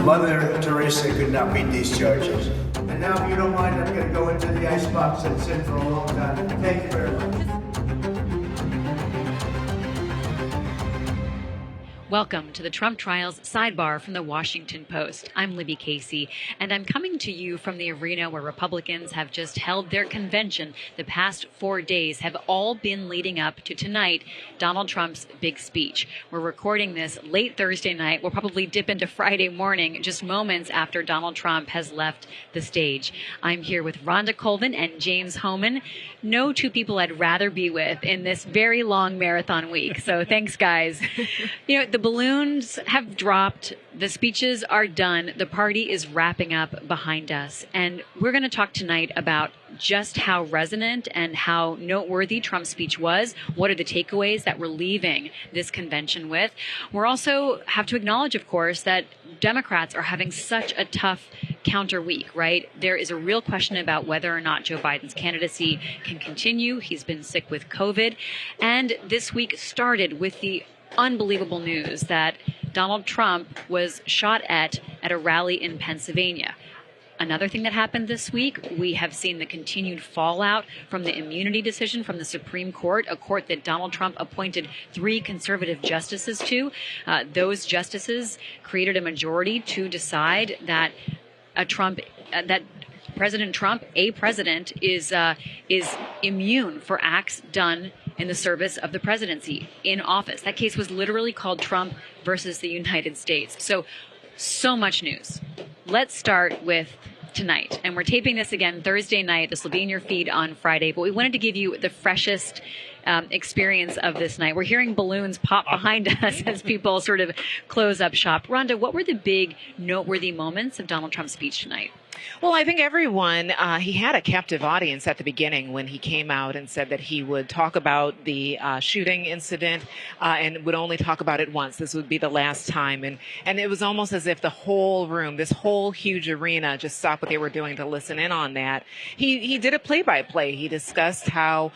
Mother Teresa could not beat these charges. And now, if you don't mind, I'm going to go into the icebox and sit for a long time. Thank you very much. Welcome to the Trump Trials Sidebar from the Washington Post. I'm Libby Casey, and I'm coming to you from the arena where Republicans have just held their convention. The past 4 days have all been leading up to tonight, Donald Trump's big speech. We're recording this late Thursday night. We'll probably dip into Friday morning, just moments after Donald Trump has left the stage. I'm here with Rhonda Colvin and James Homan. No two people I'd rather be with in this very long marathon week. So thanks, guys. You know, the balloons have dropped. The speeches are done. The party is wrapping up behind us. And we're going to talk tonight about just how resonant and how noteworthy Trump's speech was. What are the takeaways that we're leaving this convention with? We're also have to acknowledge, of course, that Democrats are having such a tough counter week, right? There is a real question about whether or not Joe Biden's candidacy can continue. He's been sick with COVID. And this week started with the unbelievable news that Donald Trump was shot at a rally in Pennsylvania. Another thing that happened this week, we have seen the continued fallout from the immunity decision from the Supreme Court, a court that Donald Trump appointed 3 conservative justices to. Those justices created a majority to decide that President Trump, a president, is immune for acts done in the service of the presidency in office. That case was literally called Trump versus the United States. So much news. Let's start with tonight. And we're taping this again Thursday night. This will be in your feed on Friday. But we wanted to give you the freshest experience of this night. We're hearing balloons pop behind us as people sort of close up shop. Rhonda, what were the big noteworthy moments of Donald Trump's speech tonight? Well, I think everyone, he had a captive audience at the beginning when he came out and said that he would talk about the shooting incident and would only talk about it once. This would be the last time. And it was almost as if the whole room, this whole huge arena, just stopped what they were doing to listen in on that. He did a play-by-play. He discussed how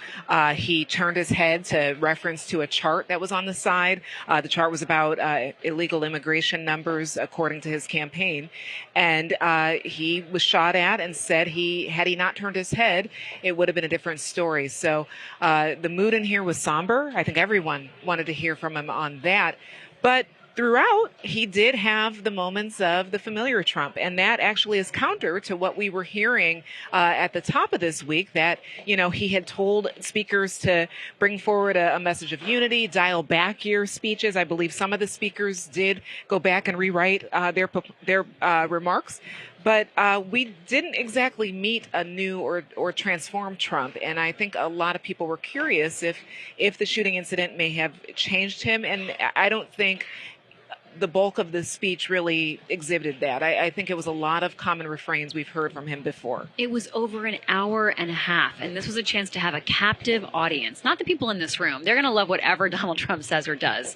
he turned his head to reference to a chart that was on the side. The chart was about illegal immigration numbers, according to his campaign. And he was shot at and said had he not turned his head, it would have been a different story. So the mood in here was somber. I think everyone wanted to hear from him on that. But throughout, he did have the moments of the familiar Trump, and that actually is counter to what we were hearing at the top of this week, that, you know, he had told speakers to bring forward a message of unity, dial back your speeches. I believe some of the speakers did go back and rewrite their remarks. But we didn't exactly meet a new or transformed Trump. And I think a lot of people were curious if the shooting incident may have changed him. And I don't think the bulk of the speech really exhibited that. I think it was a lot of common refrains we've heard from him before. It was over an hour and a half, and this was a chance to have a captive audience. Not the people in this room. They're going to love whatever Donald Trump says or does.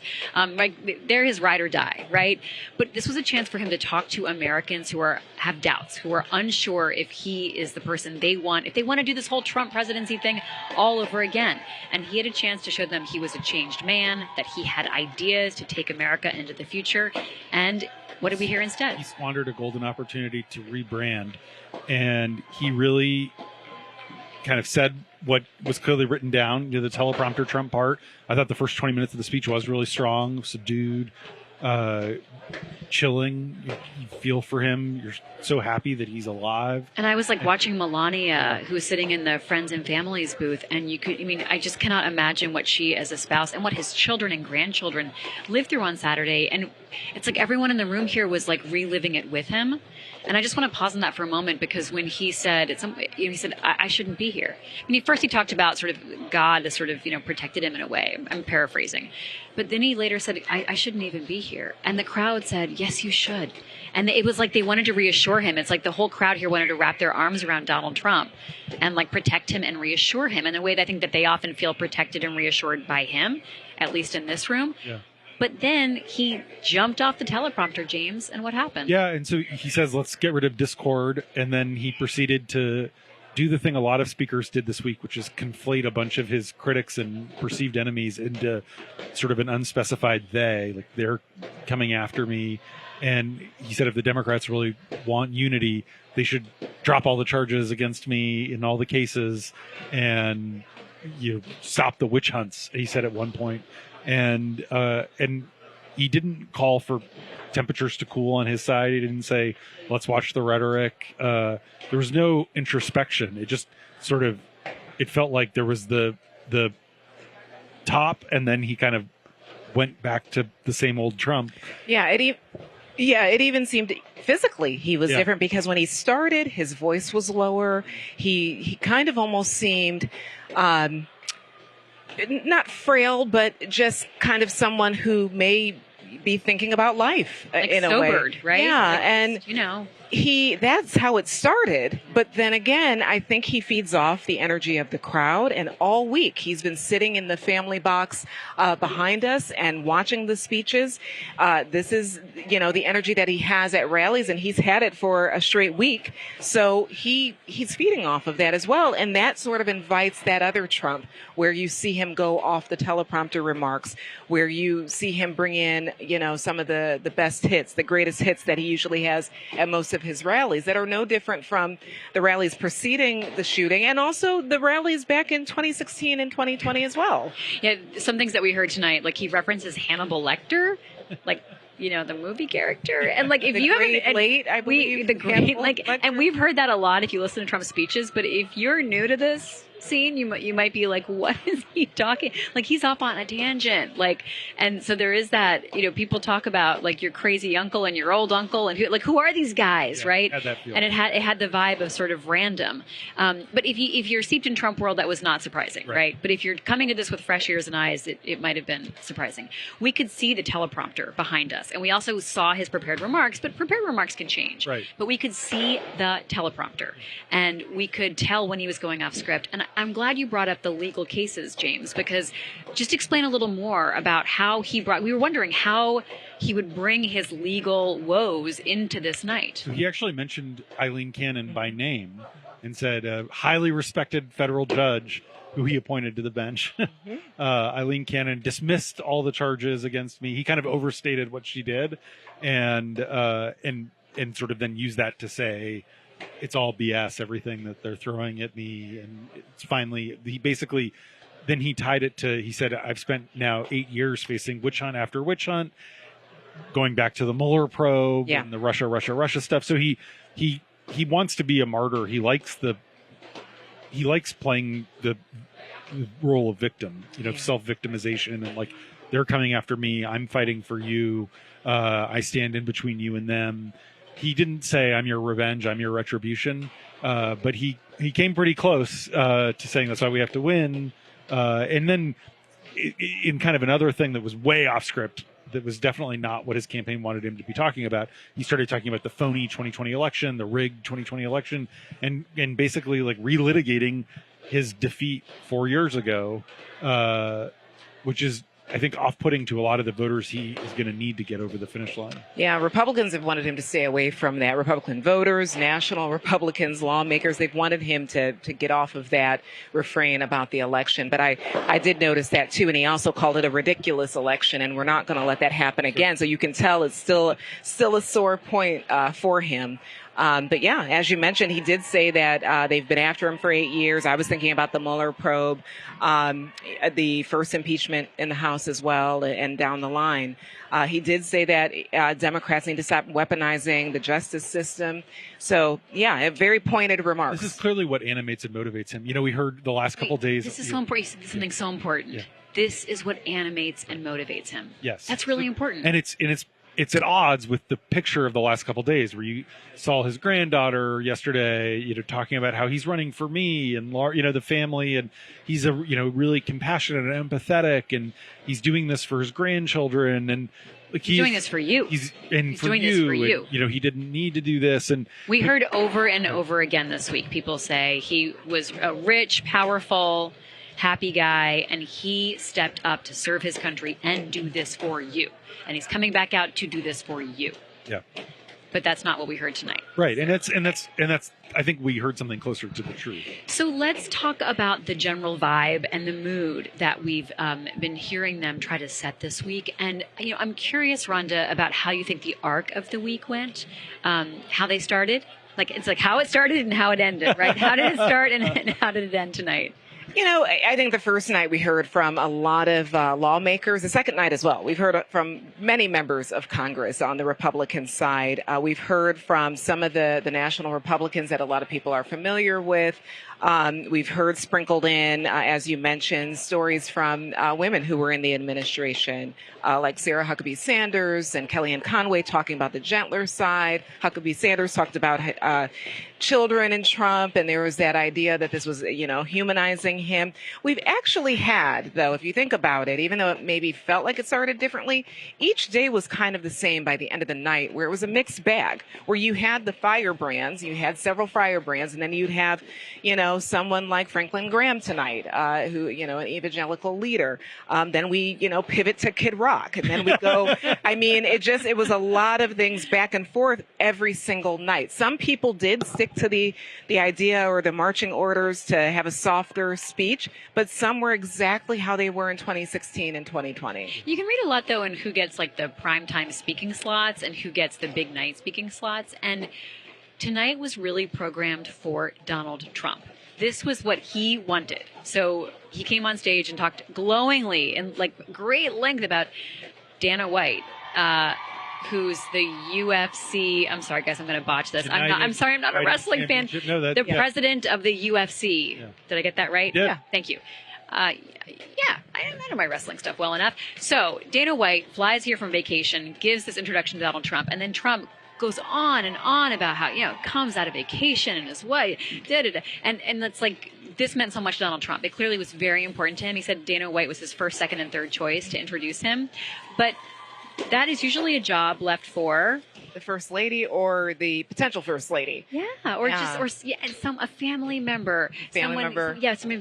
They're his ride or die, right? But this was a chance for him to talk to Americans who have doubts, who are unsure if he is the person they want, if they want to do this whole Trump presidency thing all over again. And he had a chance to show them he was a changed man, that he had ideas to take America into the future. And what did we hear instead? He squandered a golden opportunity to rebrand, and he really kind of said what was clearly written down, the teleprompter Trump part. I thought the first 20 minutes of the speech was really strong, subdued, chilling. You feel for him. You're so happy that he's alive. And I was like watching Melania, who was sitting in the Friends and Families booth, and I just cannot imagine what she as a spouse and what his children and grandchildren lived through on Saturday. And it's like everyone in the room here was like reliving it with him. And I just want to pause on that for a moment, because when he said, I shouldn't be here. I mean, first he talked about sort of God that sort of, protected him in a way. I'm paraphrasing. But then he later said, I shouldn't even be here. And the crowd said, yes, you should. And it was like they wanted to reassure him. It's like the whole crowd here wanted to wrap their arms around Donald Trump and like protect him and reassure him in the way that I think that they often feel protected and reassured by him, at least in this room. Yeah. But then he jumped off the teleprompter, James, and what happened? Yeah, and so he says, let's get rid of discord, and then he proceeded to do the thing a lot of speakers did this week, which is conflate a bunch of his critics and perceived enemies into sort of an unspecified they, like they're coming after me. And he said if the Democrats really want unity, they should drop all the charges against me in all the cases and stop the witch hunts, he said at one point. And he didn't call for temperatures to cool on his side. He didn't say, let's watch the rhetoric. There was no introspection. It just sort of, it felt like there was the top, and then he kind of went back to the same old Trump. Yeah, it even seemed physically he was different, because when he started, his voice was lower. He kind of almost seemed not frail, but just kind of someone who may be thinking about life in sobered, a way. Right? Yeah, like, and that's how it started. But then again, I think he feeds off the energy of the crowd. And all week he's been sitting in the family box behind us and watching the speeches. This is, the energy that he has at rallies, and he's had it for a straight week. So he's feeding off of that as well. And that sort of invites that other Trump, where you see him go off the teleprompter remarks, where you see him bring in, some of the best hits, the greatest hits that he usually has at most of his rallies, that are no different from the rallies preceding the shooting, and also the rallies back in 2016 and 2020 as well. Yeah, some things that we heard tonight, like he references Hannibal Lecter, like the movie character, and like if you haven't, late, I believe the great Lecter. And we've heard that a lot if you listen to Trump's speeches. But if you're new to this scene, you might be like, what is he talking? Like, he's off on a tangent. Like, and so there is that, people talk about like your crazy uncle and your old uncle, and who are these guys, right? Had that feel. And it had the vibe of sort of random. But if you're steeped in Trump world, that was not surprising, right? But if you're coming to this with fresh ears and eyes, it might have been surprising. We could see the teleprompter behind us, and we also saw his prepared remarks, but prepared remarks can change. Right. But we could see the teleprompter, and we could tell when he was going off script. And I'm glad you brought up the legal cases, James, because just explain a little more about how we were wondering how he would bring his legal woes into this night. So he actually mentioned Eileen Cannon by name and said a highly respected federal judge who he appointed to the bench. Eileen Cannon dismissed all the charges against me. He kind of overstated what she did, and sort of then used that to say, it's all BS, everything that they're throwing at me. And it's finally, then he tied it to, he said, I've spent now 8 years facing witch hunt after witch hunt, going back to the Mueller probe and the Russia stuff. So he wants to be a martyr. He likes playing the role of victim, self-victimization, and like, they're coming after me, I'm fighting for you, I stand in between you and them. He didn't say, I'm your revenge, I'm your retribution, but he came pretty close to saying that's why we have to win. And then in kind of another thing that was way off script, that was definitely not what his campaign wanted him to be talking about, he started talking about the phony 2020 election, the rigged 2020 election, and basically like relitigating his defeat 4 years ago, which is, I think, off-putting to a lot of the voters he is going to need to get over the finish line. Yeah, Republicans have wanted him to stay away from that. Republican voters, national Republicans, lawmakers, they've wanted him to get off of that refrain about the election. But I did notice that, too, and he also called it a ridiculous election, and we're not going to let that happen again. So you can tell it's still a sore point for him. But yeah, as you mentioned, he did say that they've been after him for 8 years. I was thinking about the Mueller probe, the first impeachment in the House as well, and down the line. He did say that Democrats need to stop weaponizing the justice system. So yeah, very pointed remarks. This is clearly what animates and motivates him. We heard the last couple days. This is so important. You said something so important. Yeah. This is what animates and motivates him. Yes. That's really important. And it's at odds with the picture of the last couple of days, where you saw his granddaughter yesterday, talking about how he's running for me and, the family, and he's a, really compassionate and empathetic, and he's doing this for his grandchildren, and like he's doing this for you. He's doing this for you. And, he didn't need to do this. And we heard over and over again this week people say he was a rich, powerful, happy guy, and he stepped up to serve his country and do this for you. And he's coming back out to do this for you. Yeah. but that's not what we heard tonight. Right, and that's I think we heard something closer to the truth. So let's talk about the general vibe and the mood that we've been hearing them try to set this week. And I'm curious, Rhonda, about how you think the arc of the week went, how they started. It's like how it started and how it ended, right? How did it start and how did it end tonight? I think the first night we heard from a lot of lawmakers. The second night as well, we've heard from many members of Congress on the Republican side. We've heard from some of the national Republicans that a lot of people are familiar with. We've heard sprinkled in, as you mentioned, stories from women who were in the administration, like Sarah Huckabee Sanders and Kellyanne Conway talking about the gentler side. Huckabee Sanders talked about children in Trump, and there was that idea that this was, humanizing him. We've actually had, though, if you think about it, even though it maybe felt like it started differently, each day was kind of the same by the end of the night, where it was a mixed bag, where you had the firebrands, you had several firebrands, and then you'd have, someone like Franklin Graham tonight, who, an evangelical leader. Then we, pivot to Kid Rock, and then we go, it was a lot of things back and forth every single night. Some people did stick to the idea or the marching orders to have a softer speech, but some were exactly how they were in 2016 and 2020. You can read a lot, though, in who gets the primetime speaking slots and who gets the big night speaking slots. And tonight was really programmed for Donald Trump. This was what he wanted. So he came on stage and talked glowingly and great length about Dana White, who's the UFC. I'm sorry, guys, I'm going to botch this. I'm sorry, I'm not a wrestling fan. The president of the UFC. Yeah. Did I get that right? Yeah. Thank you. I know my wrestling stuff well enough. So Dana White flies here from vacation, gives this introduction to Donald Trump, and then Trump goes on and on about how, comes out of vacation and his wife, and it's this meant so much to Donald Trump. It clearly was very important to him. He said Dana White was his first, second, and third choice to introduce him. But that is usually a job left for the first lady or the potential first lady. Yeah, a family member. Someone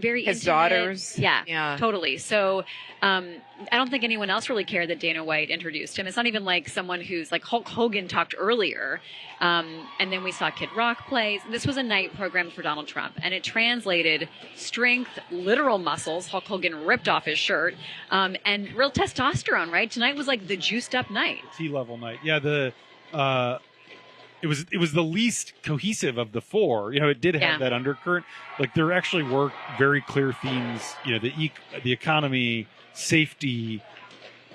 very his intimate. Daughters. Yeah, totally. So I don't think anyone else really cared that Dana White introduced him. It's not even like someone who's Hulk Hogan talked earlier, and then we saw Kid Rock play. This was a night programmed for Donald Trump, and it translated strength, literal muscles. Hulk Hogan ripped off his shirt, and real testosterone. Right, tonight was the juiced up night, T-level night. Yeah, it was the least cohesive of the four. It did have that undercurrent. There actually were very clear themes. The economy, safety,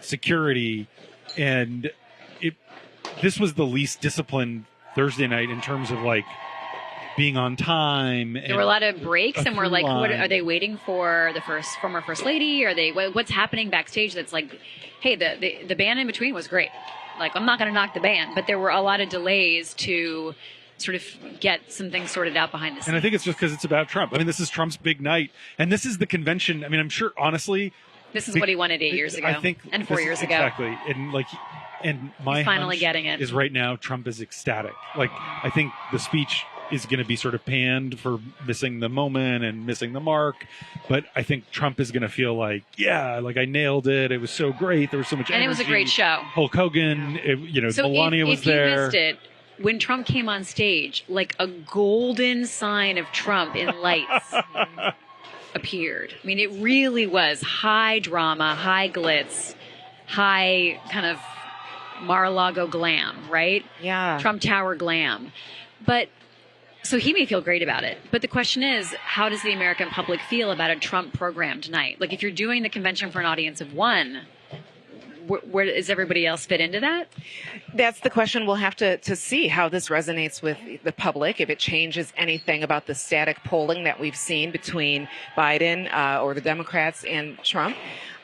security, and this was the least disciplined Thursday night in terms of being on time. There were a lot of breaks, and we're what are they waiting for? The former first lady? Are they? What's happening backstage? That's hey, the band in between was great. I'm not going to knock the band, but there were a lot of delays to sort of get some things sorted out behind the scenes. And I think it's just because it's about Trump. This is Trump's big night, and this is the convention. I'm sure, honestly, this is what he wanted 8 years ago, I think, and 4 years ago. Exactly, and my He's finally hunch getting it. is right now Trump is ecstatic. I think the speech is going to be sort of panned for missing the moment and missing the mark, but I think Trump is going to feel I nailed it. It was so great. There was so much energy. And it was a great show. Hulk Hogan, so Melania was if there. If you missed it, when Trump came on stage, a golden sign of Trump in lights appeared. It really was high drama, high glitz, high kind of Mar-a-Lago glam, right? Yeah. Trump Tower glam. But so he may feel great about it. But the question is, how does the American public feel about a Trump program tonight? If you're doing the convention for an audience of one, where does everybody else fit into that? That's the question. We'll have to see how this resonates with the public, if it changes anything about the static polling that we've seen between Biden or the Democrats and Trump.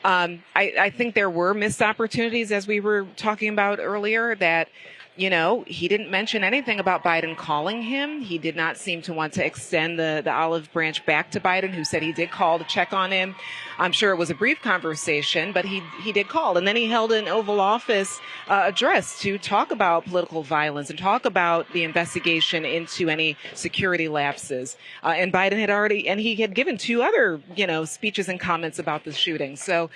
I think there were missed opportunities, as we were talking about earlier, that he didn't mention anything about Biden calling him. He did not seem to want to extend the olive branch back to Biden, who said he did call to check on him. I'm sure it was a brief conversation, but he did call. And then he held an Oval Office address to talk about political violence and talk about the investigation into any security lapses. And Biden had he had given two other, speeches and comments about the shooting. So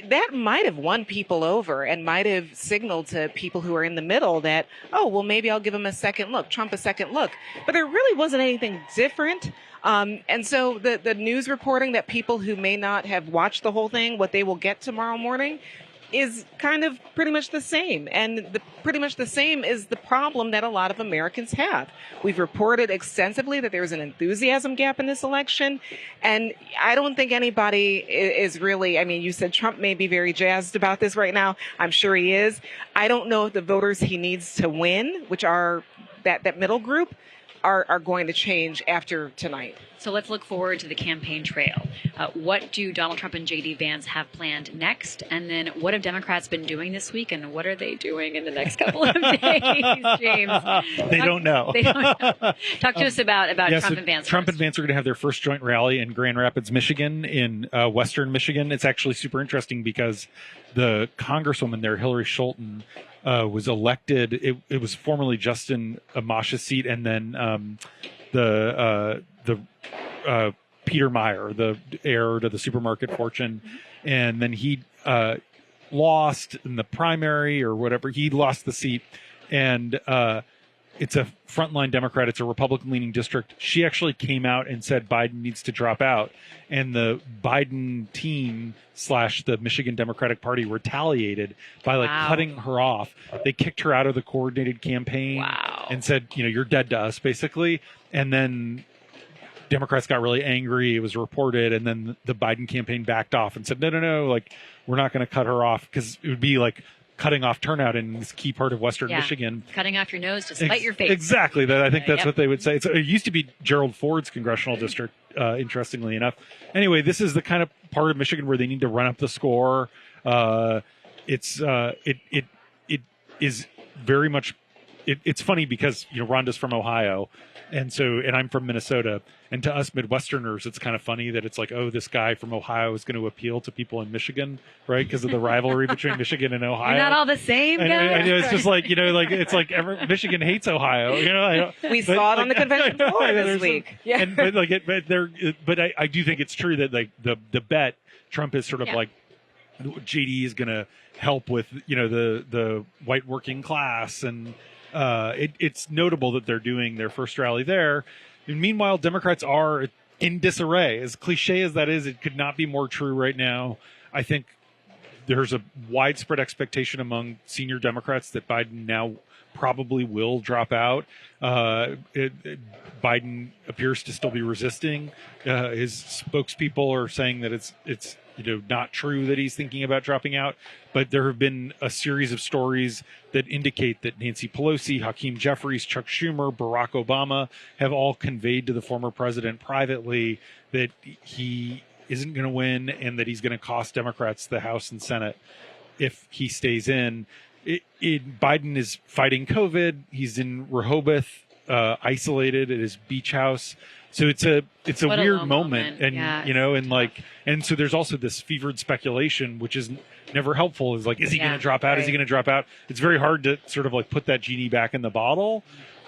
that might have won people over and might have signaled to people who are in the middle that, oh, well, maybe I'll give him a second look, Trump a second look. But there really wasn't anything different. And so the news reporting that people who may not have watched the whole thing, what they will get tomorrow morning, is kind of pretty much the same. And pretty much the same is the problem that a lot of Americans have. We've reported extensively that there's an enthusiasm gap in this election. And I don't think anybody is really, I mean, you said Trump may be very jazzed about this right now. I'm sure he is. I don't know if the voters he needs to win, which are that middle group, are going to change after tonight. So let's look forward to the campaign trail. What do Donald Trump and J.D. Vance have planned next? And then what have Democrats been doing this week? And what are they doing in the next couple of days, James? They don't know. They don't know. Talk to us about Trump and Vance. Trump first. and Vance are going to have their first joint rally in Grand Rapids, Michigan, in western Michigan. It's actually super interesting because the congresswoman there, Hillary Scholten, was elected. It was formerly Justin Amash's seat, and then the Peter Meyer, the heir to the supermarket fortune, and then he lost in the primary or whatever. He lost the seat, and it's a frontline Democrat. It's a Republican-leaning district. She actually came out and said Biden needs to drop out, and the Biden team / the Michigan Democratic Party retaliated by cutting her off. They kicked her out of the coordinated campaign and said, you're dead to us, basically. And then Democrats got really angry. It was reported, and then the Biden campaign backed off and said, no, we're not going to cut her off, because it would be like cutting off turnout in this key part of western Michigan. Cutting off your nose to spite your face. Exactly. I think that's what they would say. It used to be Gerald Ford's congressional district, interestingly enough. Anyway, this is the kind of part of Michigan where they need to run up the score. It is very much. It's funny because Rhonda's from Ohio, and I'm from Minnesota, and to us Midwesterners, it's kind of funny that it's like, oh, this guy from Ohio is going to appeal to people in Michigan, right? Because of the rivalry between Michigan and Ohio. You're not all the same, guys. I know, it's just like it's like Michigan hates Ohio. We saw it on the convention floor this week. But I do think it's true that the bet Trump is sort of like JD is going to help with the white working class, and it's notable that they're doing their first rally there. And meanwhile, Democrats are in disarray. As cliche as that is, it could not be more true right now. I think there's a widespread expectation among senior Democrats that Biden now probably will drop out. Biden appears to still be resisting. His spokespeople are saying that it's not true that he's thinking about dropping out, but there have been a series of stories that indicate that Nancy Pelosi, Hakeem Jeffries, Chuck Schumer, Barack Obama have all conveyed to the former president privately that he isn't going to win and that he's going to cost Democrats the House and Senate if he stays in. Biden is fighting COVID. He's in Rehoboth, isolated at his beach house. So it's a weird moment. And and so there's also this fevered speculation, which is never helpful. Is like, is he going to drop out? Right. Is he going to drop out? It's very hard to sort of like put that genie back in the bottle.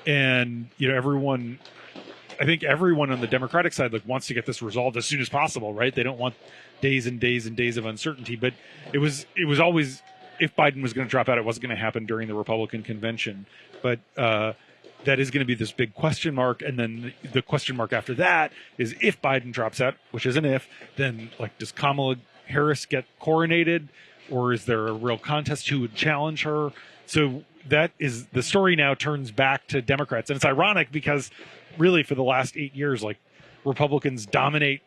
And I think everyone on the Democratic side wants to get this resolved as soon as possible, right? They don't want days and days and days of uncertainty. But it was always, if Biden was going to drop out, it wasn't going to happen during the Republican convention. But that is going to be this big question mark. And then the question mark after that is, if Biden drops out, which is an if, then does Kamala Harris get coronated, or is there a real contest? Who would challenge her? So that is the story now turns back to Democrats. And it's ironic because really for the last 8 years, Republicans dominate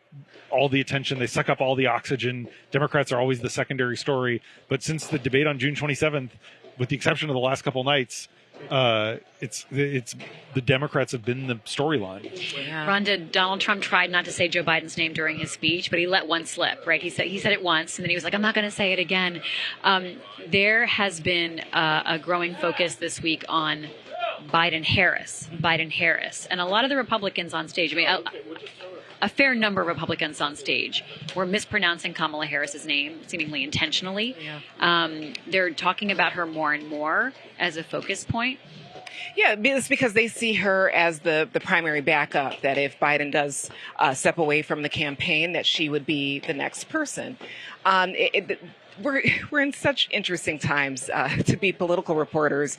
all the attention. They suck up all the oxygen. Democrats are always the secondary story. But since the debate on June 27th, with the exception of the last couple nights, it's the Democrats have been the storyline. Yeah. Rhonda, Donald Trump tried not to say Joe Biden's name during his speech, but he let one slip, right? He said it once, and then he was like, I'm not going to say it again. There has been a growing focus this week on Biden-Harris, and a lot of the Republicans on stage, a fair number of Republicans on stage were mispronouncing Kamala Harris's name, seemingly intentionally. Yeah. They're talking about her more and more as a focus point. Yeah, it's because they see her as the primary backup, that if Biden does step away from the campaign, that she would be the next person. We're in such interesting times to be political reporters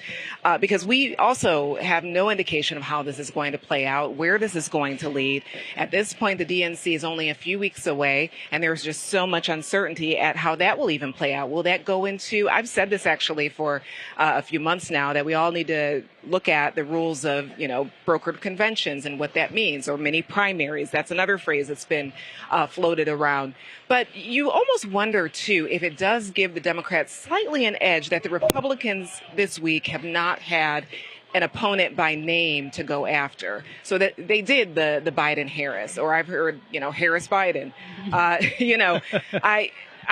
because we also have no indication of how this is going to play out, where this is going to lead. At this point, the DNC is only a few weeks away, and there's just so much uncertainty at how that will even play out. Will that go into, I've said this actually for a few months now, that we all need to look at the rules of, brokered conventions and what that means, or mini primaries. That's another phrase that's been floated around. But you almost wonder, too, if it does give the Democrats slightly an edge that the Republicans this week have not had an opponent by name to go after. So that they did the Biden-Harris, or I've heard, Harris-Biden.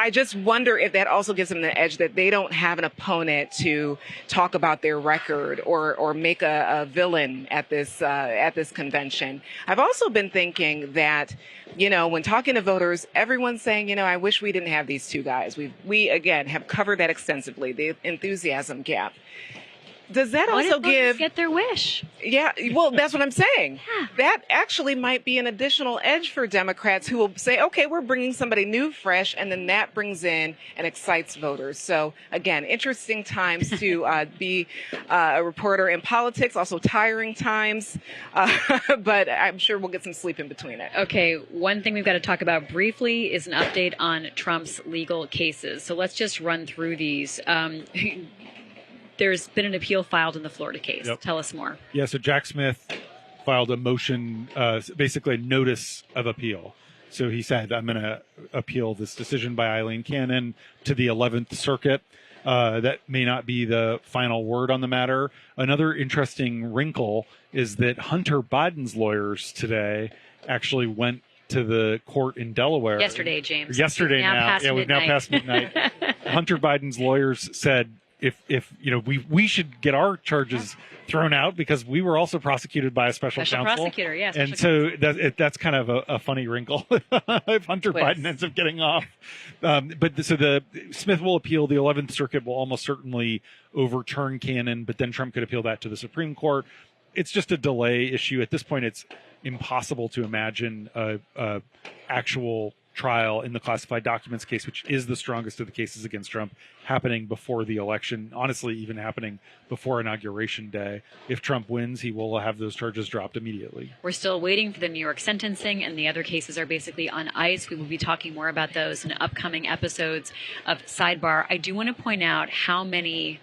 I just wonder if that also gives them the edge that they don't have an opponent to talk about their record or make a villain at this convention. I've also been thinking that, when talking to voters, everyone's saying, I wish we didn't have these two guys. We again have covered that extensively, the enthusiasm gap. Does that what also if voters give get their wish? Yeah, well, that's what I'm saying. Yeah. That actually might be an additional edge for Democrats who will say, okay, we're bringing somebody new, fresh, and then that brings in and excites voters. So again, interesting times to be a reporter in politics, also tiring times, but I'm sure we'll get some sleep in between it. Okay, one thing we've got to talk about briefly is an update on Trump's legal cases. So let's just run through these. There's been an appeal filed in the Florida case. Yep. Tell us more. Yeah, so Jack Smith filed a motion, basically a notice of appeal. So he said, I'm going to appeal this decision by Eileen Cannon to the 11th Circuit. That may not be the final word on the matter. Another interesting wrinkle is that Hunter Biden's lawyers today actually went to the court in Delaware. Yesterday, James. Yesterday now. Yeah, we've now passed midnight. Hunter Biden's lawyers said, if we should get our charges thrown out because we were also prosecuted by a special counsel. Prosecutor, yes. Yeah, and so that's kind of a funny wrinkle if Hunter Biden ends up getting off. So the Smith will appeal. The 11th Circuit will almost certainly overturn Cannon, but then Trump could appeal that to the Supreme Court. It's just a delay issue. At this point, it's impossible to imagine a actual trial in the classified documents case, which is the strongest of the cases against Trump, happening before the election, honestly, even happening before Inauguration Day. If Trump wins, he will have those charges dropped immediately. We're still waiting for the New York sentencing, and the other cases are basically on ice. We will be talking more about those in upcoming episodes of Sidebar. I do want to point out how many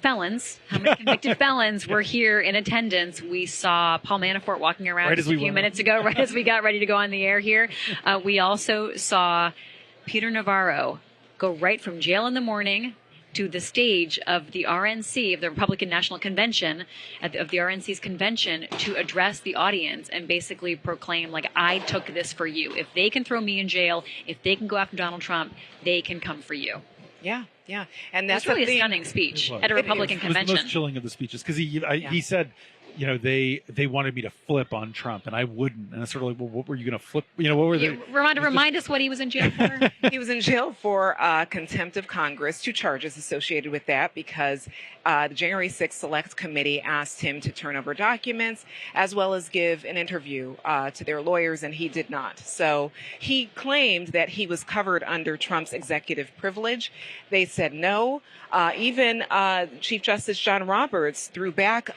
convicted felons were here in attendance. We saw Paul Manafort walking around just a few minutes ago, right as we got ready to go on the air here. We also saw Peter Navarro go right from jail in the morning to the stage of the RNC, of the Republican National Convention, of the RNC's convention, to address the audience and basically proclaim, I took this for you. If they can throw me in jail, if they can go after Donald Trump, they can come for you. Yeah. And that's really a stunning speech at a Republican convention. It was the most chilling of the speeches because he said, they wanted me to flip on Trump and I wouldn't. And it's sort of like, well, what were you going to flip? What were they? Remind us what he was in jail for. He was in jail for contempt of Congress, 2 charges associated with that because the January 6th Select Committee asked him to turn over documents as well as give an interview to their lawyers, and he did not. So he claimed that he was covered under Trump's executive privilege. They said no. Even Chief Justice John Roberts threw back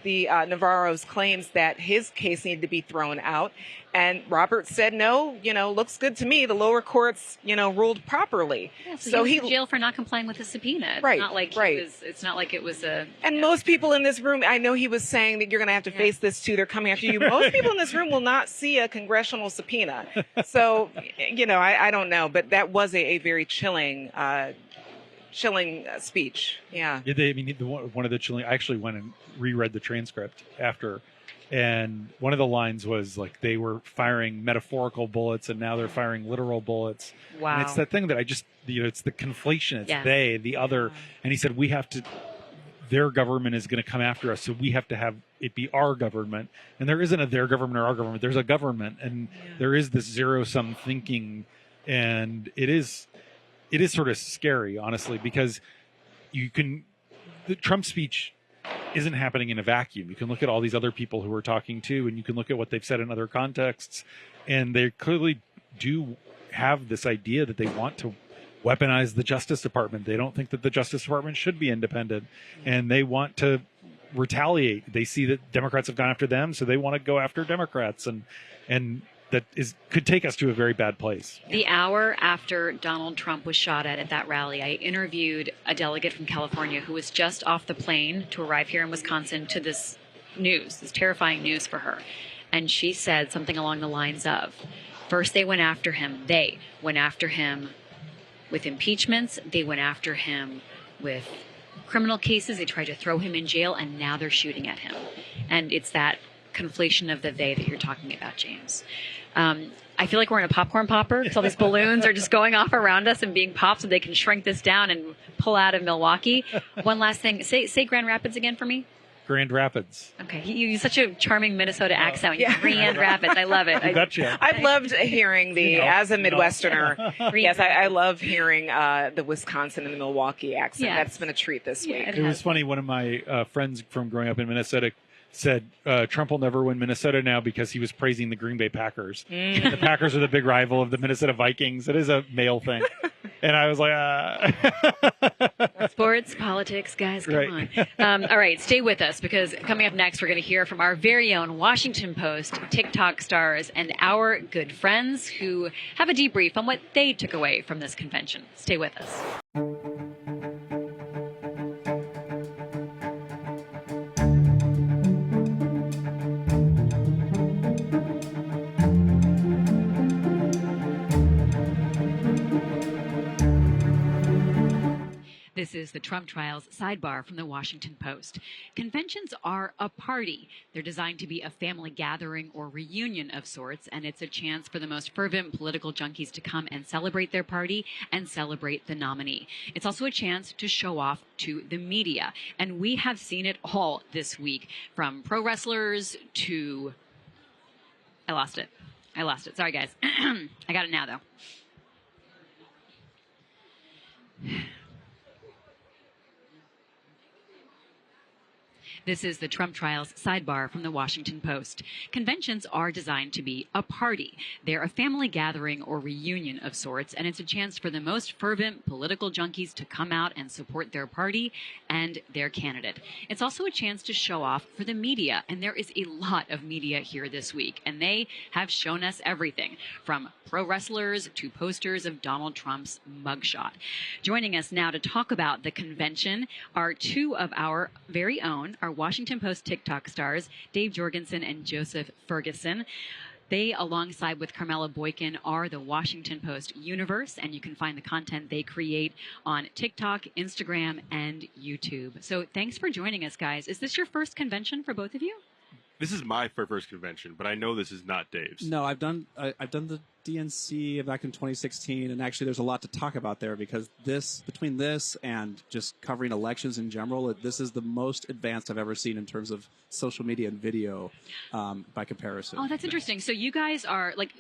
the Navarro's claims that his case needed to be thrown out. And Roberts said, no, looks good to me. The lower courts, ruled properly. Yeah, so he was in jail for not complying with the subpoena. It's right, not like right. It's not like it was a... And most people in this room, I know he was saying that you're going to have to face this too. They're coming after you. Most people in this room will not see a congressional subpoena. So, I don't know. But that was a very chilling speech. Yeah. One of the chilling, I actually went and reread the transcript after, and one of the lines was they were firing metaphorical bullets and now they're firing literal bullets. Wow. And it's that thing that I just, it's the conflation. It's they, the other. And he said, their government is going to come after us. So we have to have it be our government. And there isn't a their government or our government. There's a government. And there is this zero-sum thinking. And it is sort of scary, honestly, because you can the Trump speech isn't happening in a vacuum. You can look at all these other people who are talking too, and you can look at what they've said in other contexts, and they clearly do have this idea that they want to weaponize the Justice Department. They don't think that the Justice Department should be independent, and they want to retaliate. They see that Democrats have gone after them, so they want to go after Democrats, and that could take us to a very bad place. The hour after Donald Trump was shot at that rally, I interviewed a delegate from California who was just off the plane to arrive here in Wisconsin to this terrifying news for her. And she said something along the lines of, first they went after him with impeachments, they went after him with criminal cases, they tried to throw him in jail, and now they're shooting at him. And it's that conflation of the they that you're talking about, James. I feel like we're in a popcorn popper because all these balloons are just going off around us and being popped so they can shrink this down and pull out of Milwaukee. One last thing. Say Grand Rapids again for me. Grand Rapids. Okay. You use such a charming Minnesota accent. Yeah. Grand Rapids. I love it. You betcha. I've loved hearing as a Midwesterner, yes, I love hearing the Wisconsin and the Milwaukee accent. Yes. That's been a treat this week. It It was has funny. One of my friends from growing up in Minnesota said Trump will never win Minnesota now because he was praising the Green Bay Packers. The Packers are the big rival of the Minnesota Vikings. It is a male thing. And I was like, Sports, politics, guys, come Right. on. All right, stay with us because coming up next, we're going to hear from our very own Washington Post TikTok stars and our good friends who have a debrief on what they took away from this convention. Stay with us. This is the Trump trials sidebar from the Washington Post. Conventions are a party. They're designed to be a family gathering or reunion of sorts, and it's a chance for the most fervent political junkies to come and celebrate their party and celebrate the nominee. It's also a chance to show off to the media, and we have seen it all this week, from pro wrestlers to... I lost it. Sorry, guys. I got it now, though. This is the Trump trials sidebar from the Washington Post. Conventions are designed to be a party. They're a family gathering or reunion of sorts, and it's a chance for the most fervent political junkies to come out and support their party and their candidate. It's also a chance to show off for the media, and there is a lot of media here this week, and they have shown us everything from pro wrestlers to posters of Donald Trump's mugshot. Joining us now to talk about the convention are two of our very own, our Washington Post TikTok stars, Dave Jorgensen and Joseph Ferguson. They, alongside with Carmela Boykin, are the Washington Post universe, and you can find the content they create on TikTok, Instagram, and YouTube. So thanks for joining us, guys. Is this your first convention for both of you? This is my first convention, but I know this is not Dave's. No, I've done the DNC back in 2016, and actually there's a lot to talk about there because between this and just covering elections in general, this is the most advanced I've ever seen in terms of social media and video by comparison. Oh, that's interesting. So you guys are like...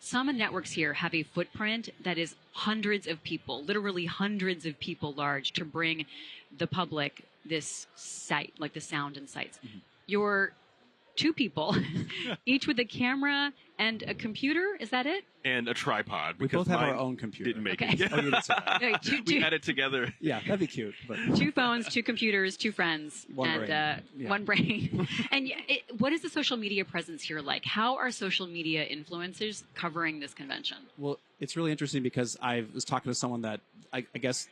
Some networks here have a footprint that is hundreds of people, literally hundreds of people large, to bring the public this site, like the sound and sights. Mm-hmm. You're two people, each with a camera and a computer. Is that it? And a tripod. We both have our own computer. Didn't make Okay. it. Oh, you didn't say that. Okay, We had it together. Yeah, that'd be cute. But two phones, two computers, two friends, One and brain. Yeah. one brain. And what is the social media presence here like? How are social media influencers covering this convention? Well, it's really interesting because I was talking to someone that I guess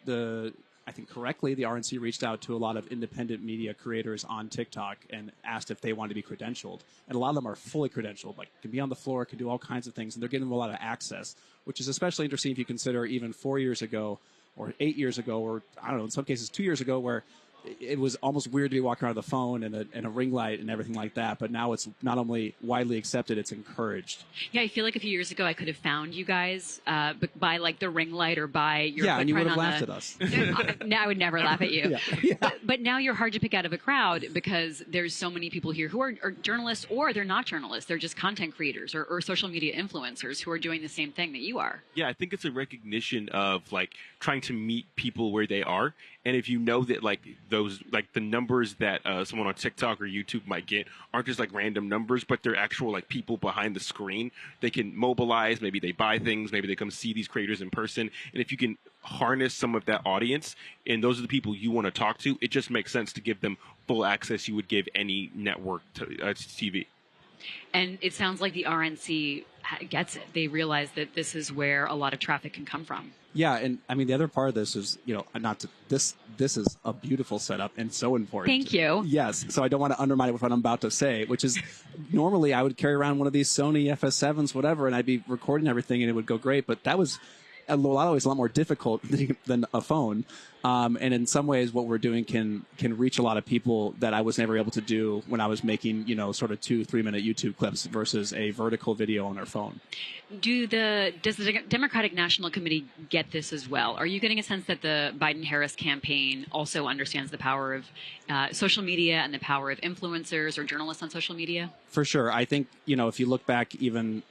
I think correctly, the RNC reached out to a lot of independent media creators on TikTok and asked if they wanted to be credentialed. And a lot of them are fully credentialed, like can be on the floor, can do all kinds of things, and they're getting them a lot of access, which is especially interesting if you consider even 4 years ago or 8 years ago, or I don't know, in some cases 2 years ago, where it was almost weird to be walking around with a phone and a ring light and everything like that. But now it's not only widely accepted, it's encouraged. Yeah, I feel like a few years ago I could have found you guys by like the ring light or by your Yeah, and you would have footprint laughed on at us. Now I would never laugh at you. Yeah. But now you're hard to pick out of a crowd because there's so many people here who are journalists or they're not journalists. They're just content creators or social media influencers who are doing the same thing that you are. Yeah, I think it's a recognition of like trying to meet people where they are. And if you know that like those, like the numbers that someone on TikTok or YouTube might get aren't just like random numbers, but they're actual like people behind the screen. They can mobilize, maybe they buy things, maybe they come see these creators in person. And if you can harness some of that audience, and those are the people you want to talk to, it just makes sense to give them full access you would give any network TV. And it sounds like the RNC gets it. They realize that this is where a lot of traffic can come from. Yeah, and I mean the other part of this is, this is a beautiful setup and so important. Thank you. Yes, so I don't want to undermine it with what I'm about to say, which is normally I would carry around one of these Sony FS7s, whatever, and I'd be recording everything and it would go great, but that was a lot more difficult than a phone. And in some ways, what we're doing can reach a lot of people that I was never able to do when I was making, sort of 2-3 minute YouTube clips versus a vertical video on our phone. Does the Democratic National Committee get this as well? Are you getting a sense that the Biden-Harris campaign also understands the power of social media and the power of influencers or journalists on social media? For sure. I think, if you look back even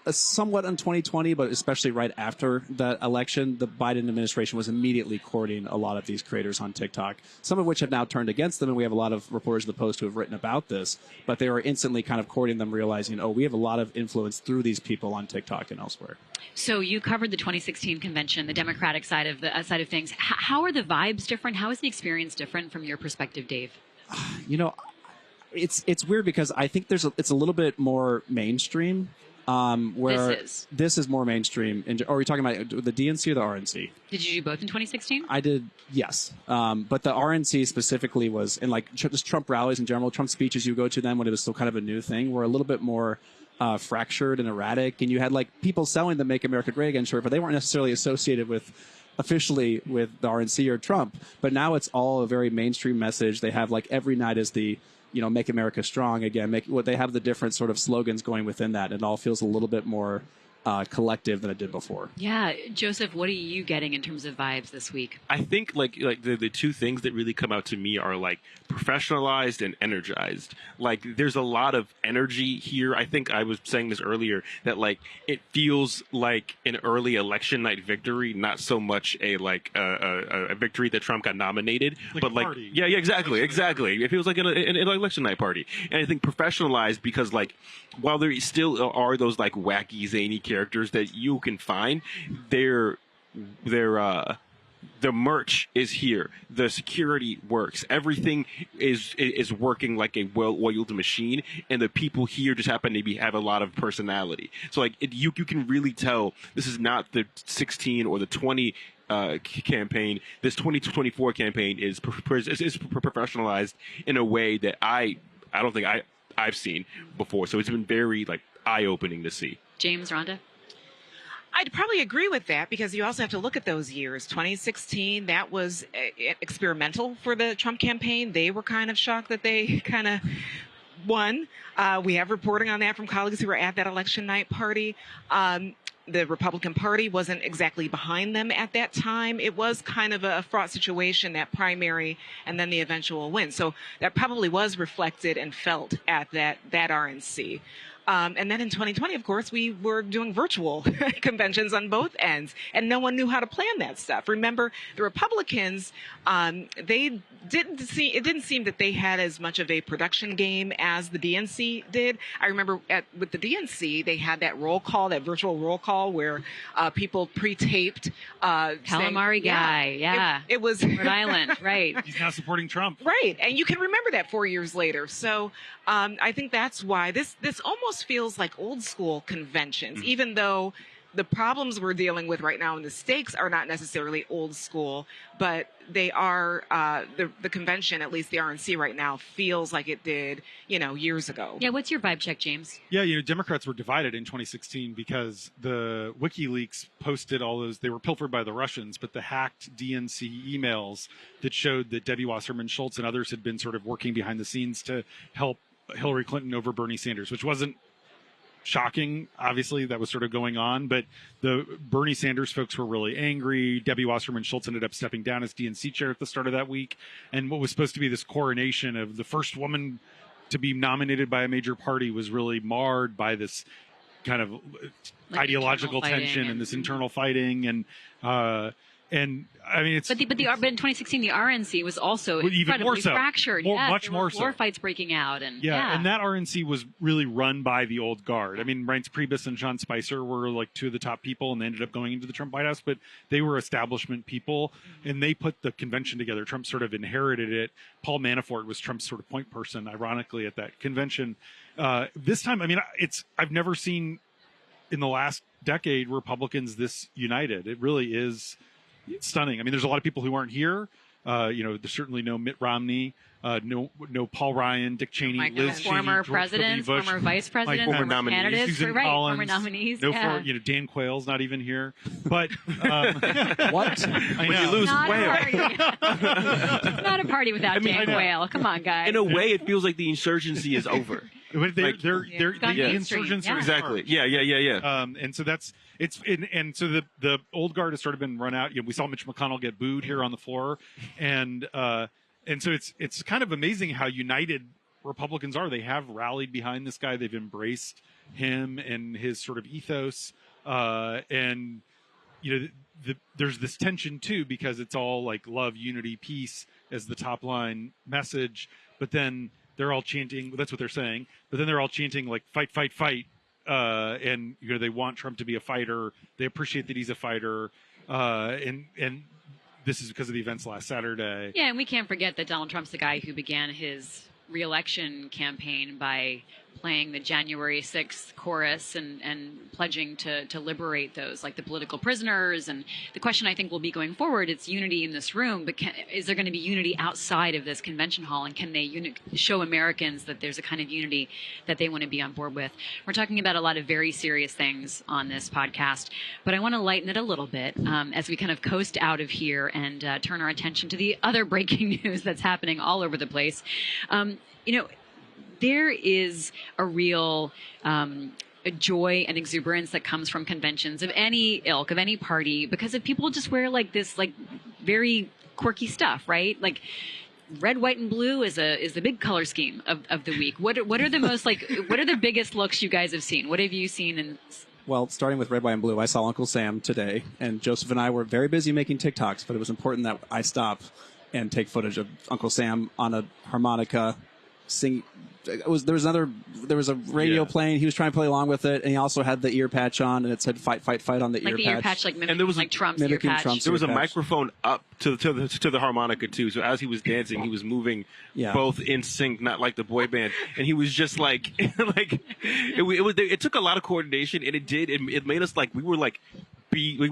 somewhat in 2020, but especially right after that election, the Biden administration was immediately courting a lot of these creators on TikTok, some of which have now turned against them. And we have a lot of reporters of the Post who have written about this, but they were instantly kind of courting them, realizing, we have a lot of influence through these people on TikTok and elsewhere. So you covered the 2016 convention, the Democratic side of things. How are the vibes different? How is the experience different from your perspective, Dave? It's weird because I think it's a little bit more mainstream. Where this is more mainstream. Are we talking about the DNC or the RNC? Did you do both in 2016? I did, yes. But the RNC specifically was, in like just Trump rallies in general, Trump speeches, you go to them when it was still kind of a new thing, were a little bit more fractured and erratic. And you had like people selling the Make America Great Again shirt, but they weren't necessarily associated officially with the RNC or Trump. But now it's all a very mainstream message. They have like every night is the Make America Strong Again. They have the different sort of slogans going within that. It all feels a little bit more collective than it did before. Yeah, Joseph, what are you getting in terms of vibes this week? I think like the two things that really come out to me are like professionalized and energized. Like there's a lot of energy here. I think I was saying this earlier that like it feels like an early election night victory, not so much a victory that Trump got nominated, but like party. Yeah, exactly. It feels like an election night party. And I think professionalized because like while there still are those like wacky zany characters that you can find, the merch is here. The security works. Everything is working like a well-oiled machine, and the people here just happen to have a lot of personality. So like you can really tell this is not the 16 or the 20 campaign. This 2024 campaign is professionalized in a way that I don't think I've seen before. So it's been very like eye-opening to see. James, Rhonda? I'd probably agree with that because you also have to look at those years. 2016, that was experimental for the Trump campaign. They were kind of shocked that they kind of won. We have reporting on that from colleagues who were at that election night party. The Republican Party wasn't exactly behind them at that time. It was kind of a fraught situation, that primary and then the eventual win. So that probably was reflected and felt at that RNC. And then in 2020, of course, we were doing virtual conventions on both ends, and no one knew how to plan that stuff. Remember, the Republicans, it didn't seem that they had as much of a production game as the DNC did. I remember with the DNC, they had that roll call, that virtual roll call where people pre-taped. Calamari guy, yeah. It was Rhode Island, right. He's now supporting Trump. Right, and you can remember that 4 years later. So I think that's why this almost feels like old school conventions, even though the problems we're dealing with right now and the stakes are not necessarily old school, but they are, the convention, at least the RNC right now, feels like it did, years ago. Yeah, what's your vibe check, James? Yeah, Democrats were divided in 2016 because the WikiLeaks posted all those, they were pilfered by the Russians, but the hacked DNC emails that showed that Debbie Wasserman Schultz and others had been sort of working behind the scenes to help Hillary Clinton over Bernie Sanders, which wasn't shocking. Obviously, that was sort of going on, but the Bernie Sanders folks were really angry. Debbie Wasserman Schultz ended up stepping down as DNC chair at the start of that week. And what was supposed to be this coronation of the first woman to be nominated by a major party was really marred by this kind of ideological tension and this internal fighting. And And I mean, it's but in 2016 the RNC was also even incredibly more so. fractured. Much there more were so. war fights breaking out, and and that RNC was really run by the old guard. I mean, Reince Priebus and Sean Spicer were like two of the top people, and they ended up going into the Trump White House. But they were establishment people, and they put the convention together. Trump sort of inherited it. Paul Manafort was Trump's sort of point person, ironically, at that convention. This time, I mean, I've never seen in the last decade Republicans this united. It really is stunning. I mean, there's a lot of people who aren't here. There's certainly no Mitt Romney, no Paul Ryan, Dick Cheney, Liz Cheney, former George W. presidents, Bush, former vice presidents, former former nominees, candidates, Susan right? Collins, Former nominees. Dan Quayle's not even here. But What? When you lose Not a Quayle. party. Not a party without Dan Quayle. Come on, guys. In a way, it feels like the insurgency is over. But the gone insurgents mainstream, are Exactly. Yeah. and so so the old guard has sort of been run out. We saw Mitch McConnell get booed here on the floor, and so it's kind of amazing how united Republicans are. They have rallied behind this guy. They've embraced him and his sort of ethos, and there's this tension too, because it's all like love, unity, peace as the top line message, but then they're all chanting, that's what they're saying, but then they're all chanting like fight, fight, fight. And they want Trump to be a fighter. They appreciate that he's a fighter. And this is because of the events last Saturday. Yeah, and we can't forget that Donald Trump's the guy who began his re-election campaign by playing the January 6th chorus and pledging to liberate those, like the political prisoners. And the question I think will be going forward, it's unity in this room, but is there going to be unity outside of this convention hall? And can they show Americans that there's a kind of unity that they want to be on board with? We're talking about a lot of very serious things on this podcast, but I want to lighten it a little bit as we kind of coast out of here and turn our attention to the other breaking news that's happening all over the place. There is a real a joy and exuberance that comes from conventions of any ilk, of any party, because if people just wear like this, like very quirky stuff, right? Like red, white, and blue is the big color scheme of the week. What are the most what are the biggest looks you guys have seen? What have you seen? Well, starting with red, white, and blue, I saw Uncle Sam today, and Joseph and I were very busy making TikToks, but it was important that I stop and take footage of Uncle Sam on a harmonica sing. There was a radio playing. He was trying to play along with it, and he also had the ear patch on, and it said "fight, fight, fight" on the like ear the patch. ear patch, like mimicking, And there was like Trump's ear patch. There was a microphone up to the harmonica too. So as he was dancing, he was moving both in sync, not like the boy band. And he was just like, it took a lot of coordination, and it made us like we were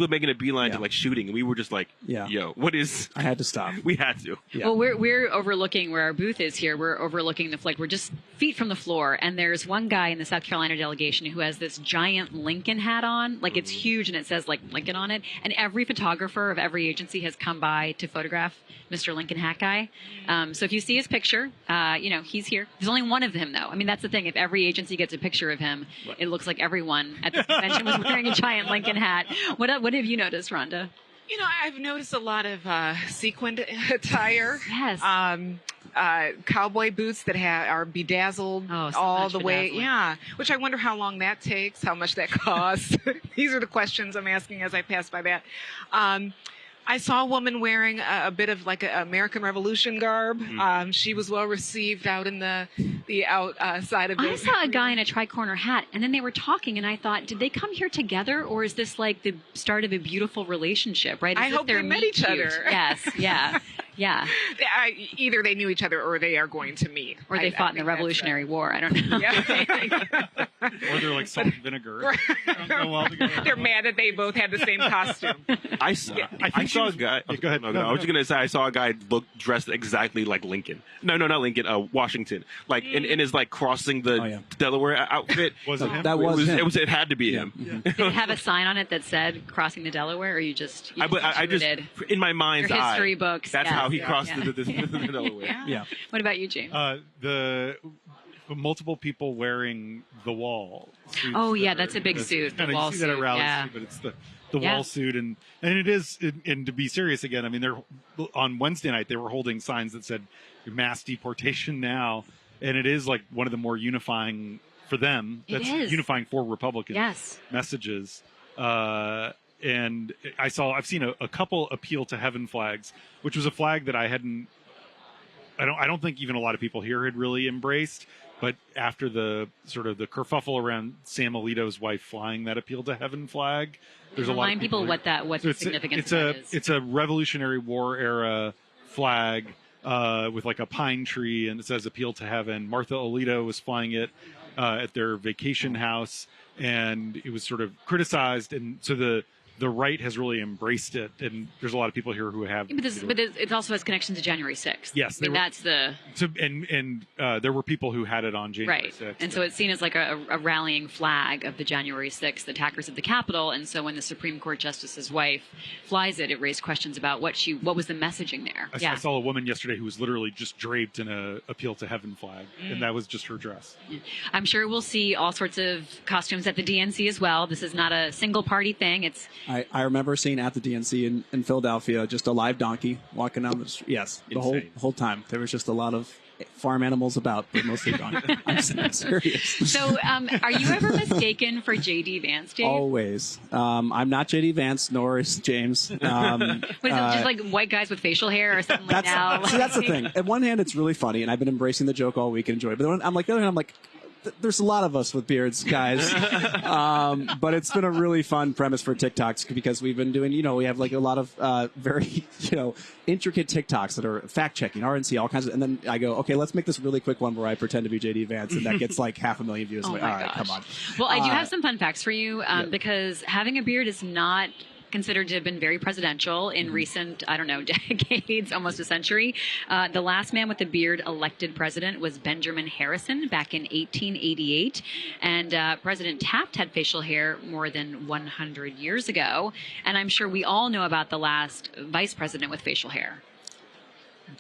making a beeline to like shooting, and we were just like, yo, what is? I had to stop. We had to. Yeah. Well, we're overlooking where our booth is here. We're overlooking the flag. We're just feet from the floor, and there's one guy in the South Carolina delegation who has this giant Lincoln hat on, like it's huge, and it says like Lincoln on it. And every photographer of every agency has come by to photograph Mr. Lincoln hat guy. So if you see his picture, he's here. There's only one of him, though. I mean, that's the thing. If every agency gets a picture of him, it looks like everyone at the convention was wearing a giant Lincoln hat. What have you noticed, Rhonda? I've noticed a lot of sequined attire. Yes. Cowboy boots that are bedazzled all the way. Yeah. Which I wonder how long that takes, how much that costs. These are the questions I'm asking as I pass by that. I saw a woman wearing a bit of like an American Revolution garb. She was well received out in the outside of the. I saw a guy in a tri-corner hat, and then they were talking, and I thought, did they come here together, or is this like the start of a beautiful relationship? Right? I hope they met each other. Yes. Yeah. Yeah. Either they knew each other, or they are going to meet, or they fought in the Revolutionary War. I don't know. Yeah. Or they're like salt and vinegar. They're mad that they both had the same costume. I saw a guy. Go ahead. No, I was just gonna say I saw a guy dressed exactly like Lincoln. No, not Lincoln. Washington. Like in his like crossing the Delaware outfit. Was it him? That was him. It had to be him. Mm-hmm. Did it have a sign on it that said "Crossing the Delaware"? Or you just in my mind's your eye. history books. That's how he crossed the Yeah. Delaware. Yeah. What about you, James? The multiple people wearing the wall suits. Oh, yeah, that's a big suit, the wall you see that at suit, rallies yeah. too, but it's the wall suit, and it is. And to be serious again, I mean, they're on Wednesday night they were holding signs that said "mass deportation now," and it is like one of the more unifying for them. It That's is. unifying for Republicans. Yes. Messages. and I've seen a couple appeal to heaven flags, which was a flag that I don't think even a lot of people here had really embraced. But after the sort of the kerfuffle around Sam Alito's wife flying that appeal to heaven flag, there's a lot of people what the significance of that is. It's a Revolutionary War era flag with like a pine tree, and it says appeal to heaven. Martha Alito was flying it at their vacation house, and it was sort of criticized, and so the right has really embraced it, and there's a lot of people here who have. But it also has connection to January 6th. Yes, that's the. So, and there were people who had it on January 6th. And so it's seen as like a rallying flag of the January 6th attackers of the Capitol. And so when the Supreme Court Justice's wife flies it, it raised questions about what was the messaging there. I saw a woman yesterday who was literally just draped in a appeal to heaven flag, and that was just her dress. I'm sure we'll see all sorts of costumes at the DNC as well. This is not a single party thing. It's. I remember seeing at the DNC in Philadelphia just a live donkey walking down the street. Yes, the whole time. There was just a lot of farm animals about, but mostly donkeys. I'm serious. So are you ever mistaken for J.D. Vance, Dave? Always. I'm not J.D. Vance, nor is James. What is it, just like white guys with facial hair or something like that? See, that's the thing. At one hand, it's really funny, and I've been embracing the joke all week and enjoy it. But I'm like, the other hand, I'm like, there's a lot of us with beards, guys. But it's been a really fun premise for TikToks because we've been doing, we have like a lot of very, intricate TikToks that are fact-checking, RNC, all kinds of, and then I go, okay, let's make this really quick one where I pretend to be J.D. Vance, and that gets like 500,000 views. Oh like, my all right, gosh. come on. Well, I do have some fun facts for you because having a beard is not considered to have been very presidential in recent, decades, almost a century. The last man with a beard elected president was Benjamin Harrison back in 1888. And President Taft had facial hair more than 100 years ago. And I'm sure we all know about the last vice president with facial hair.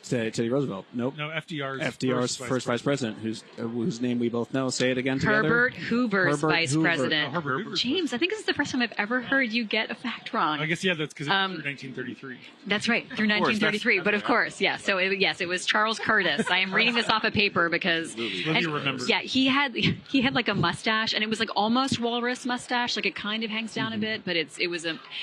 Teddy Roosevelt. Nope. No, FDR's first vice president, whose name we both know. Say it again together. Herbert Hoover's vice president. Herbert Hoover. James, I think this is the first time I've ever heard you get a fact wrong. I guess, that's because it's through 1933. That's right, through 1933. But of course, yeah. So, it was Charles Curtis. I am reading this off a paper because... Yeah, he had like a mustache, and it was like almost walrus mustache. Like it kind of hangs down a bit, but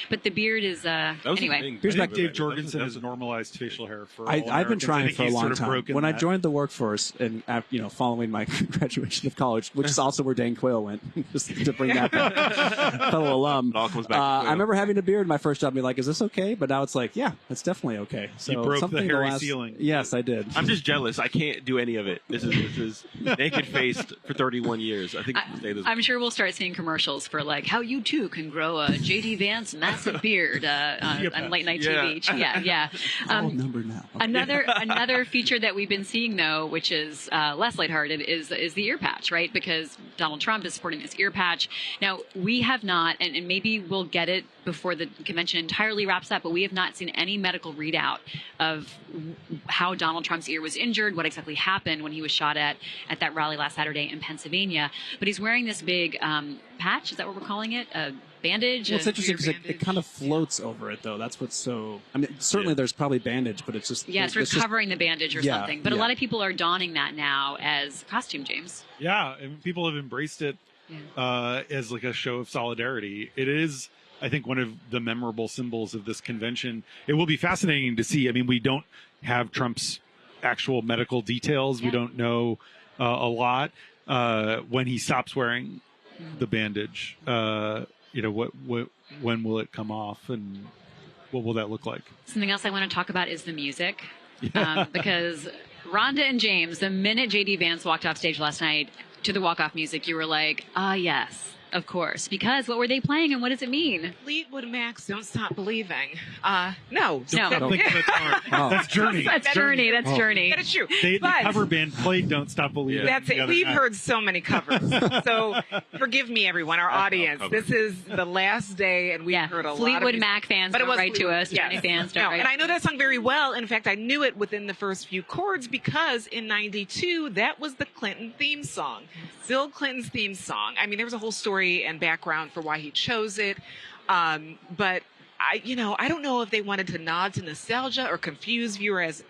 but the beard is... anyway. Here's back Dave Jorgensen has normalized facial hair for all I've been trying for a long time. When I that. joined the workforce and following my graduation of college, which is also where Dane Quayle went, just to bring that back, fellow alum. It all comes back to I Quayle. remember having a beard my first job and be like, is this okay? But now it's like, yeah, it's definitely okay. So you broke something the hairy ceiling. Yes, I did. I'm just jealous. I can't do any of it. This is naked faced for 31 years. I think I'm sure we'll start seeing commercials for like how you too can grow a J.D. Vance massive beard on late night TV. Yeah. Number now. Another feature that we've been seeing, though, which is less lighthearted, is the ear patch, right? Because Donald Trump is supporting this ear patch. Now, we have not, and maybe we'll get it before the convention entirely wraps up, but we have not seen any medical readout of how Donald Trump's ear was injured, what exactly happened when he was shot at that rally last Saturday in Pennsylvania. But he's wearing this big patch. Is that what we're calling it? A bandage? Well, it's interesting because it kind of floats over it, though. That's what's so... I mean, certainly there's probably bandage, but it's just... Yeah, sort of covering the bandage or something. But a lot of people are donning that now as costume, James. Yeah, and people have embraced it as like a show of solidarity. It is, I think, one of the memorable symbols of this convention. It will be fascinating to see. I mean, we don't have Trump's actual medical details. We don't know a lot. When he stops wearing the bandage, when will it come off, and what will that look like? Something else I want to talk about is the music, because Rhonda and James, the minute J.D. Vance walked off stage last night to the walk-off music, you were like, yes. Of course, because what were they playing and what does it mean? Fleetwood Mac's "Don't Stop Believing." No. That's Journey. That's Journey. That's Journey. That is true. The cover band played "Don't Stop Believing." That's it. We've heard so many covers. So forgive me, everyone, our audience. This is the last day, and we've heard a lot of Fleetwood Mac fans but don't write to us. Journey fans don't write. And I know that song very well. In fact, I knew it within the first few chords because in '92, that was the Clinton theme song. Bill Clinton's theme song. I mean, there was a whole story and background for why he chose it. But I don't know if they wanted to nod to nostalgia or confuse viewers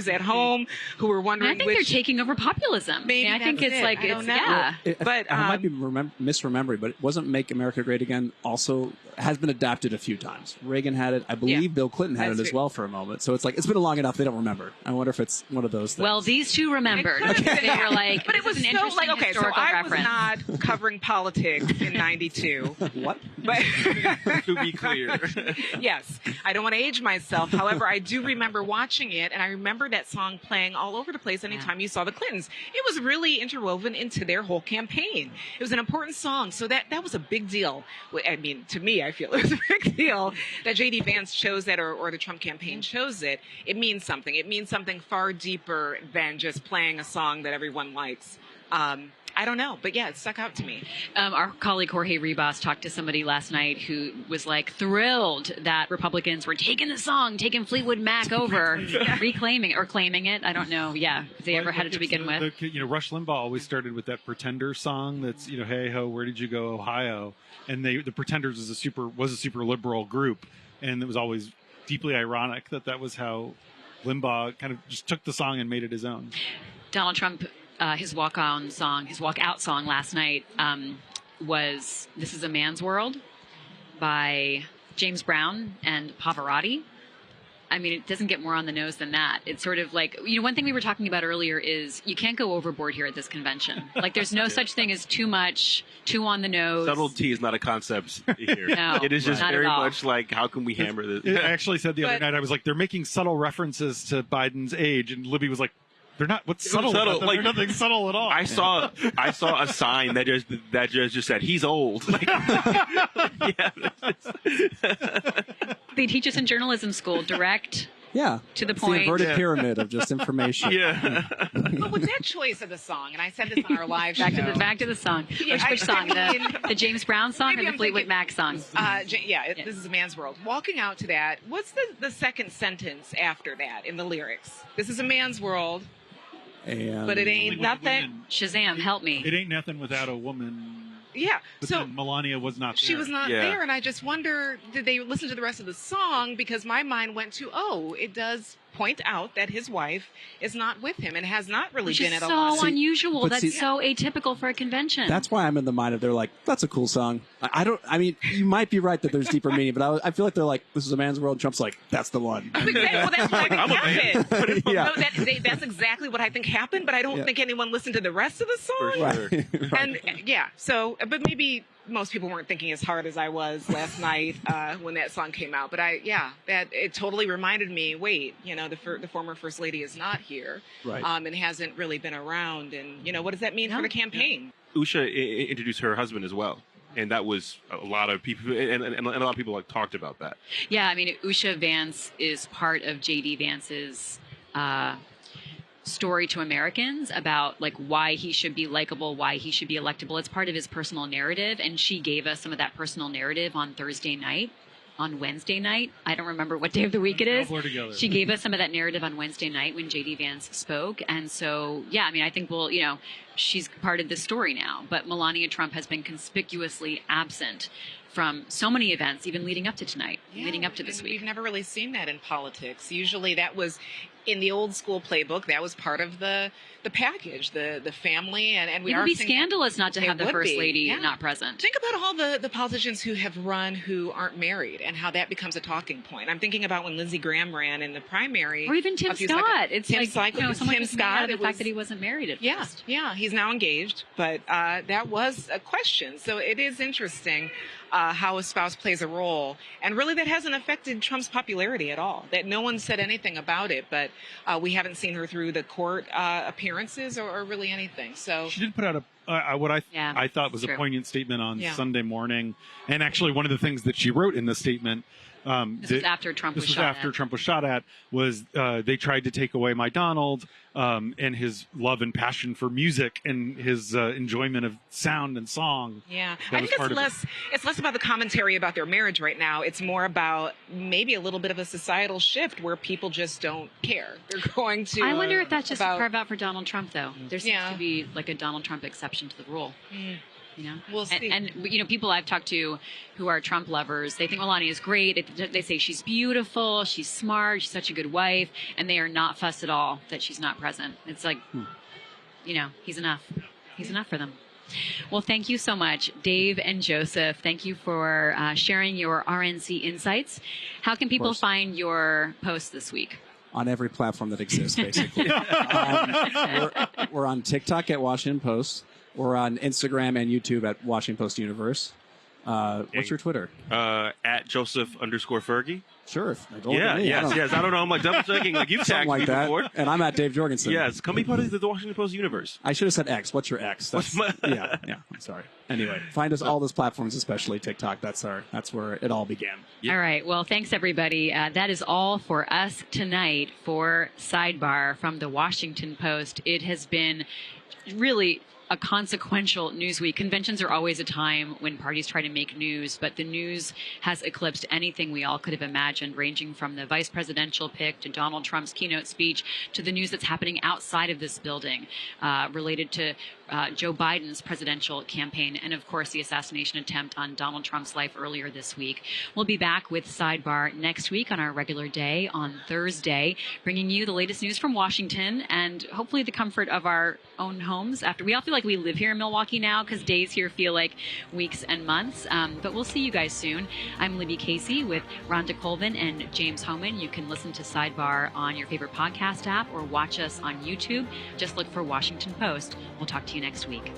at home who were wondering. I think they're taking over populism. Maybe I think that's it's it. like I don't it's know. yeah. But I might be misremembering, but it wasn't "Make America Great Again" also has been adapted a few times. Reagan had it. I believe Bill Clinton had That's it as well for a moment. So it's like it's been long enough they don't remember. I wonder if it's one of those things. Well, these two remembered. It could have They been. were like, but it this was is an so interesting like, okay, so historical I reference. was not covering politics in '92. What? But To be clear. yes, I don't want to age myself. However, I do remember watching it, and I remember that song playing all over the place anytime you saw the Clintons. It was really interwoven into their whole campaign. It was an important song, so that was a big deal. I mean, to me, I feel it was a big deal that J.D. Vance chose that, or the Trump campaign chose it. It means something. It means something far deeper than just playing a song that everyone likes. I don't know, but yeah, it stuck out to me. Our colleague Jorge Ribas talked to somebody last night who was like thrilled that Republicans were taking the song, taking Fleetwood Mac over, reclaiming it or claiming it. I don't know. Yeah, if they ever had it to begin with. Rush Limbaugh always started with that Pretender song. That's hey ho, where did you go, Ohio? And the Pretenders was a super liberal group, and it was always deeply ironic that was how Limbaugh kind of just took the song and made it his own. Donald Trump. His walkout song last night was "This Is a Man's World" by James Brown and Pavarotti. I mean, it doesn't get more on the nose than that. It's sort of like, one thing we were talking about earlier is you can't go overboard here at this convention. Like, there's no such thing as too much, too on the nose. Subtlety is not a concept here. No, it is just not very at all. much like, how can we hammer this? I actually said the other night, I was like, they're making subtle references to Biden's age, and Libby was like, they're not. What's subtle? Subtle, About them? like- There's nothing subtle at all. I saw a sign that just said he's old. Like, yeah. They teach us in journalism school, direct Yeah. to the It's point. the inverted pyramid of just information. Yeah. But with that choice of the song, and I said this on our live show. Back to the song. Yeah, Which song? The James Brown song Maybe or the I'm Fleetwood thinking- Mac song? This is a man's world. Walking out to that, what's the second sentence after that in the lyrics? This is a man's world, And but it ain't With nothing. women, Shazam, help me. it ain't nothing without a woman. Yeah. But So then Melania was not there. she was not Yeah. there, and I just wonder, did they listen to the rest of the song? Because my mind went to, it does point out that his wife is not with him and has not really Which been is at a lot. so unusual. but That's see- so atypical for a convention. that's why I'm in the mind of they're like, that's a cool song. I mean, you might be right that there's deeper meaning, but I feel like they're like, this is a man's world. Trump's like, that's the one. Well, that's what I think I'm a man. happened. Yeah. No, that's exactly what I think happened, but I don't Yeah. think anyone listened to the rest of the song. For sure. Right. And yeah, so, but maybe most people weren't thinking as hard as I was last night when that song came out. But that it totally reminded me. Wait, the former first lady is not here, Right. and hasn't really been around. And what does that mean for the campaign? Usha introduced her husband as well. And that was a lot of people, and a lot of people talked about that. Yeah, I mean, Usha Vance is part of J.D. Vance's story to Americans about why he should be likable, why he should be electable. It's part of his personal narrative, and she gave us some of that personal narrative on Thursday night. On Wednesday night, I don't remember what day of the week it is. All blur together. She gave us some of that narrative on Wednesday night when J.D. Vance spoke. And so, yeah, I mean, I think she's part of the story now. But Melania Trump has been conspicuously absent from so many events, even leading up to tonight, leading up to this and week. We've never really seen that in politics. Usually that was in the old school playbook. That was part of the package, the family. And we It are would be seeing that- scandalous not to It have the would First be, Lady yeah. not present. Think about all the politicians who have run who aren't married and how that becomes a talking point. I'm thinking about when Lindsey Graham ran in the primary. Or even Tim a few Scott. seconds- It's Tim like, Scott, someone Tim just made out Scott. of the it fact was- that he wasn't married at Yeah, first. yeah, he's now engaged, but that was a question. So it is interesting how a spouse plays a role, and really that hasn't affected Trump's popularity at all. That no one said anything about it, but we haven't seen her through the court appearances or really anything. So She did put out what Yeah, I thought was a true. poignant statement on Yeah. Sunday morning, and actually one of the things that she wrote in the statement. This was after Trump was shot at. Trump was shot at. Was they tried to take away my Donald and his love and passion for music and his enjoyment of sound and song. yeah, That I was think part of it. it's less about the commentary about their marriage right now. It's more about maybe a little bit of a societal shift where people just don't care. They're going to. I wonder if that's just about- a carve out for Donald Trump, though. There seems Yeah. to be a Donald Trump exception to the rule. You know, We'll see. and people I've talked to who are Trump lovers, they think Melania is great. They say she's beautiful, she's smart, she's such a good wife, and they are not fussed at all that she's not present. It's like, he's enough. He's enough for them. Well, thank you so much, Dave and Joseph. Thank you for sharing your RNC insights. How can people find your posts this week? On every platform that exists, basically. We're on TikTok at Washington Post. We're on Instagram and YouTube at Washington Post Universe. What's your Twitter? At Joseph_Fergie. Sure. Yes. I don't know. I'm like double checking. Like you've tagged Something like me that. before. And I'm at Dave Jorgensen. Yes. Come be part of the Washington Post universe. I should have said X. What's your X? That's, yeah. I'm sorry. Anyway, find us all those platforms, especially TikTok. That's where it all began. All right. Well, thanks everybody. That is all for us tonight for Sidebar from the Washington Post. It has been really a consequential news week. Conventions are always a time when parties try to make news, but the news has eclipsed anything we all could have imagined, ranging from the vice presidential pick to Donald Trump's keynote speech to the news that's happening outside of this building related to Joe Biden's presidential campaign and, of course, the assassination attempt on Donald Trump's life earlier this week. We'll be back with Sidebar next week on our regular day on Thursday, bringing you the latest news from Washington and hopefully the comfort of our own homes. After we all feel like we live here in Milwaukee now because days here feel like weeks and months. But we'll see you guys soon. I'm Libby Casey with Rhonda Colvin and James Homan. You can listen to Sidebar on your favorite podcast app or watch us on YouTube. Just look for Washington Post. We'll talk to you next week.